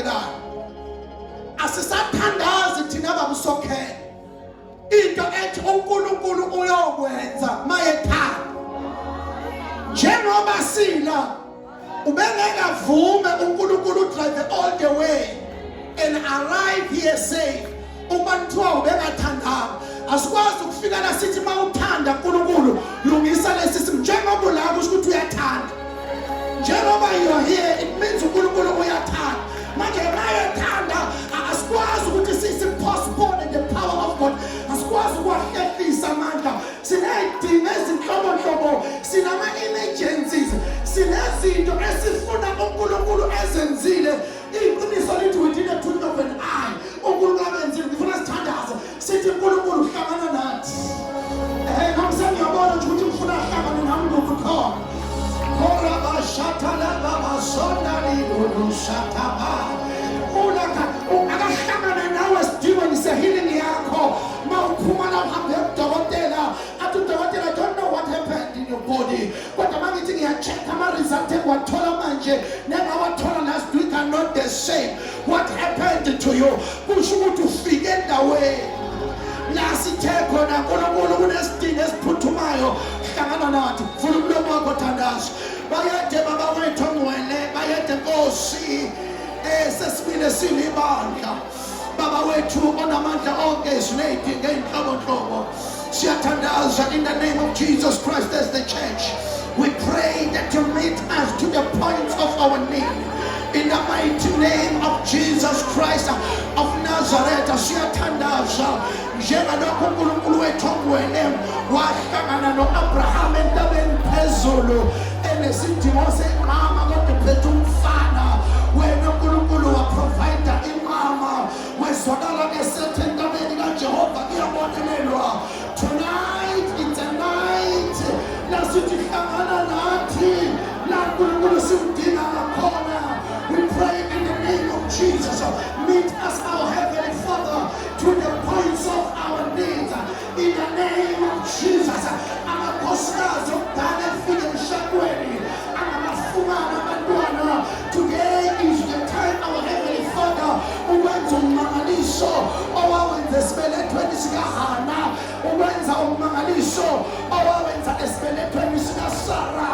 elandelayo. Asisathandazi thina babusokhela. Into ethi uNkulunkulu uyokwenza mayethanda. Njengoba sila ubengekavume uNkulunkulu drive all the way and arrive here safe. Uma kuthiwa ubengathandanga asikwazi ukufika la sithi mawuthanda uNkulunkulu lungisa lesimo njengoba ulapho kusho ukuthi uyathanda. Njengoba you are here it means uNkulunkulu uyathanda. Manje mayethanda asikwazi ukuthi sisipostpone the power of God. Asikwazi ukwahlekisa amandla. Sinedinga ezinhlobonhlobo, sinama emergencies, sinezinto esifuna uNkulunkulu ezenzile. Iqiniso lithi within a twinkle of an eye uNkulunkulu akenzile. Ngifuna sithandaze sithi uNkulunkulu hlangana nathi. Ngamsani ngiyabona ukuthi ufuna hlangana nami ngokukhona. Ora bashatala babasonda libulushataba. Akahlangana nawe sidingweni se-healing yakho. Mawuphuma la uhambe udokotela athi udokotela I don't know what happened in your body. Kodwa mangithi ngiya-check ama-result engiwathola manje nengawathola last week are not the same. What happened to you? Kusho ukuthi ufike endaweni la sithe khona uNkulunkulu kunesidingo esiphuthumayo. Hlangana nathi vula umlomo wakho thandaza. Bayede baba wethu ongcwele, bayede Nkosi sesibile silibandla. Baba wethu onamandla onke eziney'dingo ey'nhlobonhlobo. Siyathandaza in the name of Jesus Christ as the church. We pray that you meet us to the point of our need. In the mighty name of Jesus Christ of Nazareth, siyathandaza njengalokho uNkulunkulu wethu ongcwele wahlangana no-Abraham entabeni phezulu enesidingo semama kodwa uphethe umfana. Wena uNkulunkulu waprovide imama wezwakala esethe entabeni kaJehova kuyabonelelwa. Tonight it's a night lasithi hlangana nathi la uNkulunkulu simdinga ngakhona. We pray in the name of Jesus. Meet us, our Heavenly Father, to the points of our needs. In the name of Jesus. Amakhosikazi okudala efike emshadweni angamafumana abantwana. Today is the time, our Heavenly Father, uwenza umangaliso owawenza esibelethweni sikaHana, uwenza umangaliso owawenza esibelethweni sikaSara,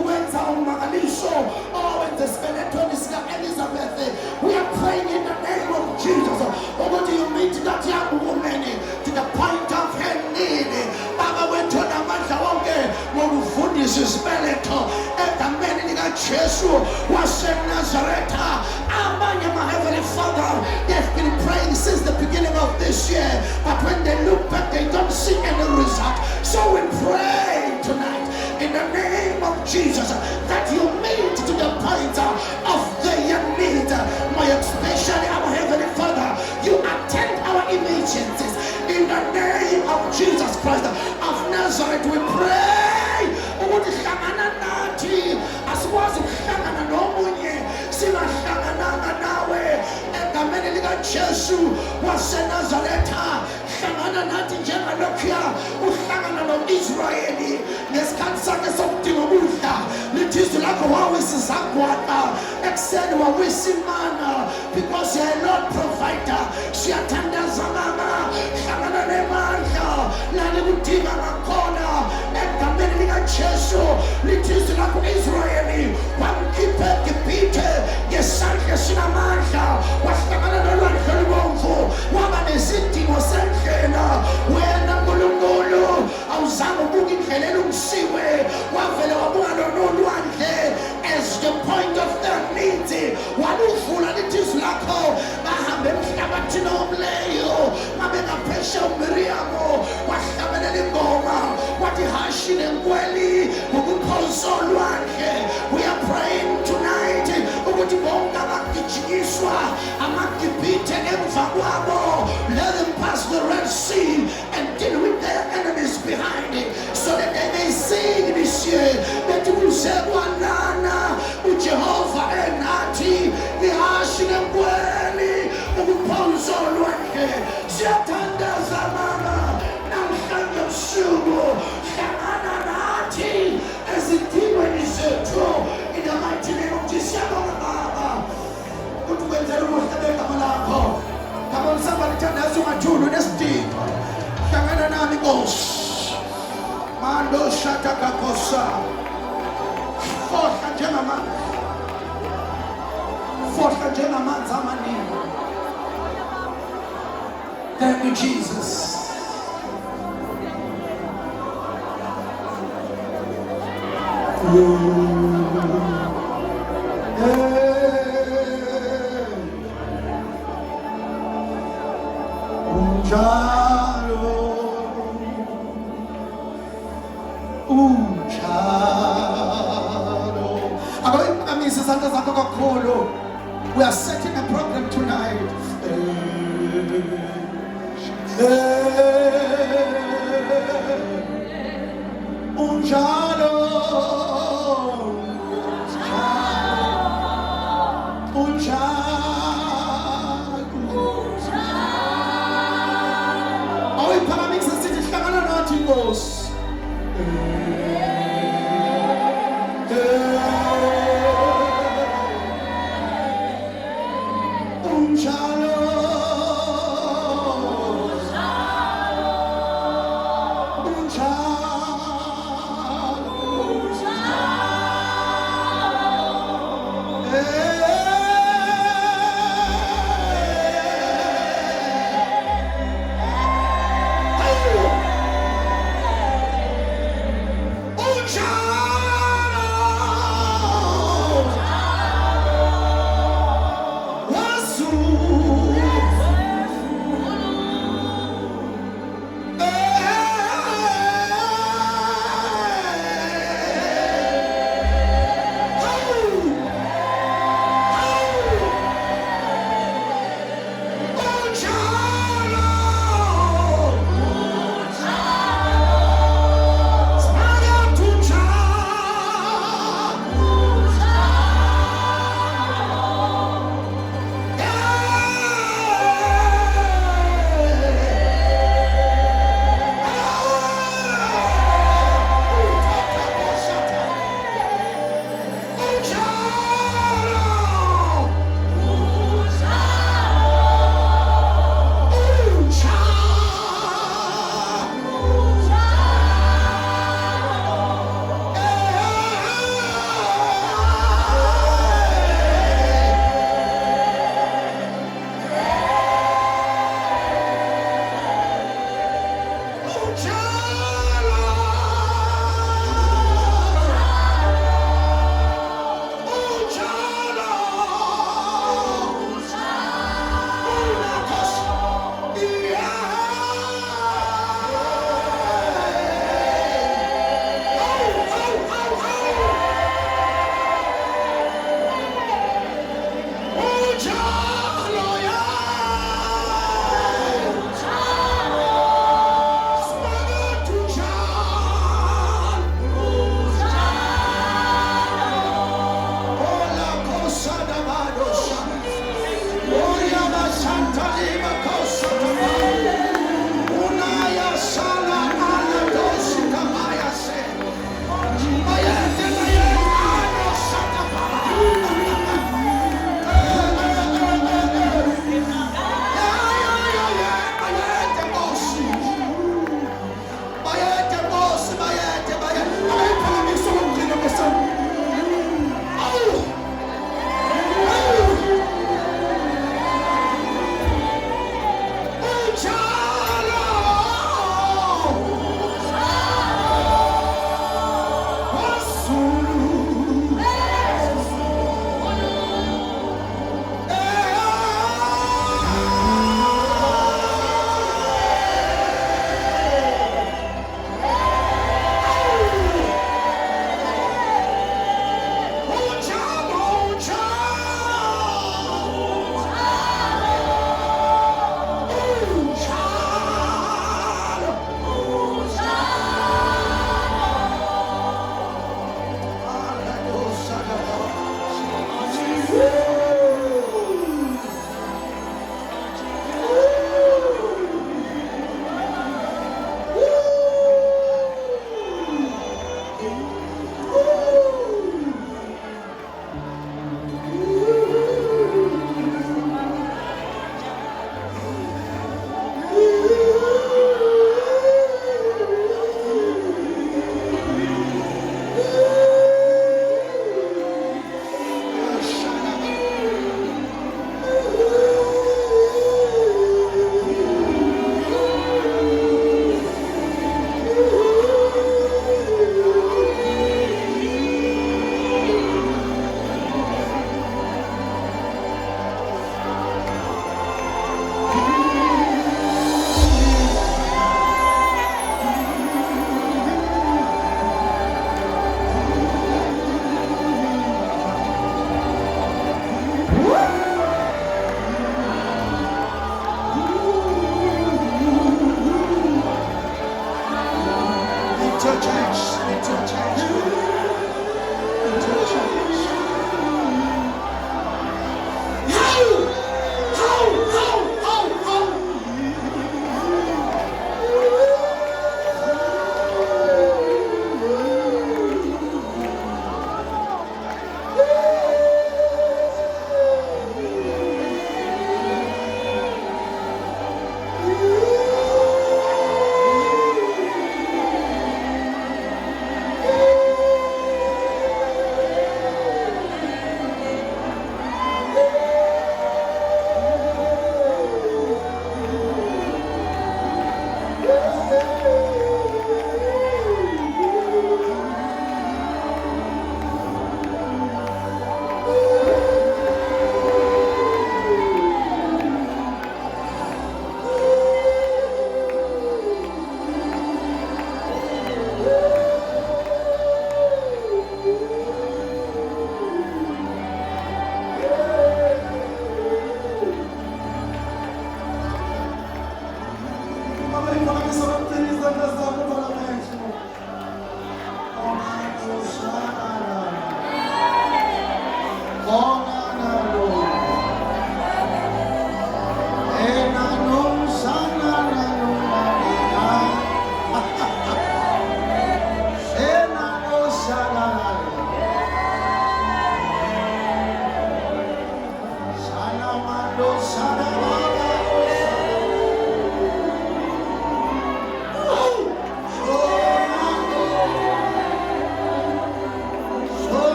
uwenza umangaliso owawenza esibelethweni sika-Elizabeth. We are praying in the name of Jesus. Ukuthi you meet that young woman to the point of her need. Baba wethu onamandla wonke ngokufundisa isibeletho egameni likaJesu waseNazaretha. Amanye my Heavenly Father, they've been praying since the beginning of this year, but when they look back they don't see any result. So we pray tonight in the name of Jesus that you meet to the point of their need. My especially our Heavenly Father, you attend our emergencies in the name of Jesus Christ of Nazareth. We pray ukuthi hlangana nathi asikwazi ukuhlangana nomunye singahlangananga nawe egameni likaJesu waseNazaretha. Hlangana nathi njengalokhuya uhlangana no-Israyeli ngesikhathi sakhe sokudinga ukudla. Lithi izwi lakho wawisizagwada ekuseni wawisimana because you are Lord provider. Siyathandaza mama, hlangana nemandla lani kudinga ngakhona egameni likaJesu. Lithi izwi lakho Israyeli wamkhipha eGibhithe ngesandla esinamandla, wahlangana nolwandle olubomvu, waba nesidingo sendlela. Wena Nkulunkulu awuzange ubuke indlela elungisiwe, wavele wabuka lolwandle as the point of their needs. Waluvula lithi izwi lakho bahambe emhlabathini omleyo babengaphesha uMiriyamu wahlabelela ingoma wathi hashi nenkweli ngokuphosa olwandle. We are praying tonight ukuthi bonke abagijinyiswa amaGibhithe emva kwabo, let them pass the Red Sea and deal with their enemies behind it, so that they may sing this year bethi kuze kwanana uJehova enathi nihashi nenkweli ukuphosa olwandle. Siyathandaza mama namhlanje usuku hlangana nathi ezidingweni zethu in the mighty name of Jesus. Siyabonga baba ukuthi wenzela Thandaza ungathuli nesidingo. Hlangana nami Nkosi. Mando shata kakosa. Forha njengamanzi. Forha njengamanzi amaningi. Thank you, Jesus. Unjalo, unjalo. Akuyimamisa isandla zakho kakhulu. We are setting a program tonight. Unjalo, unjalo. Awuyiphakamisa sithi hlangana nathi Nkosi. Unjalo, weZulu.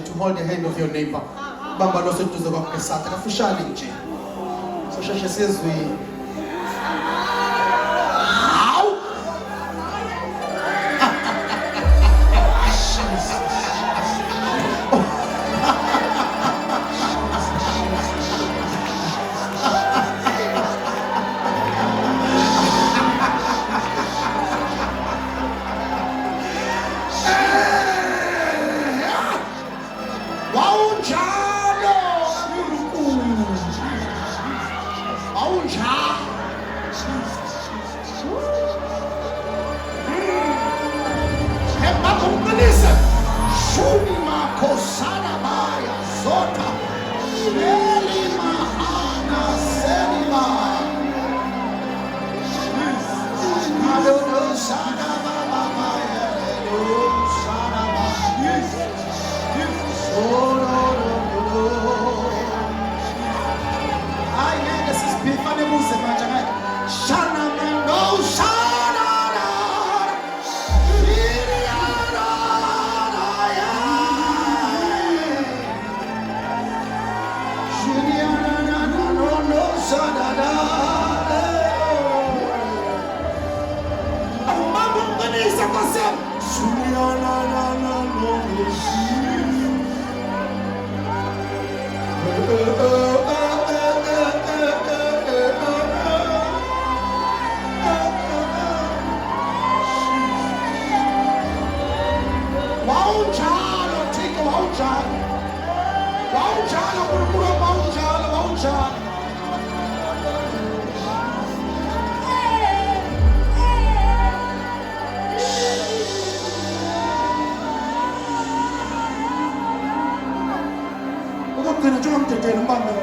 To hold the hand of your neighbor. Bamba no seduze kwa kesata kafushani nje. So sheshe sizwi. wawunjalo uNkulunkulu wami, wawunjalo, wawunjalo. Ukugcina njengomdedeli umbambe.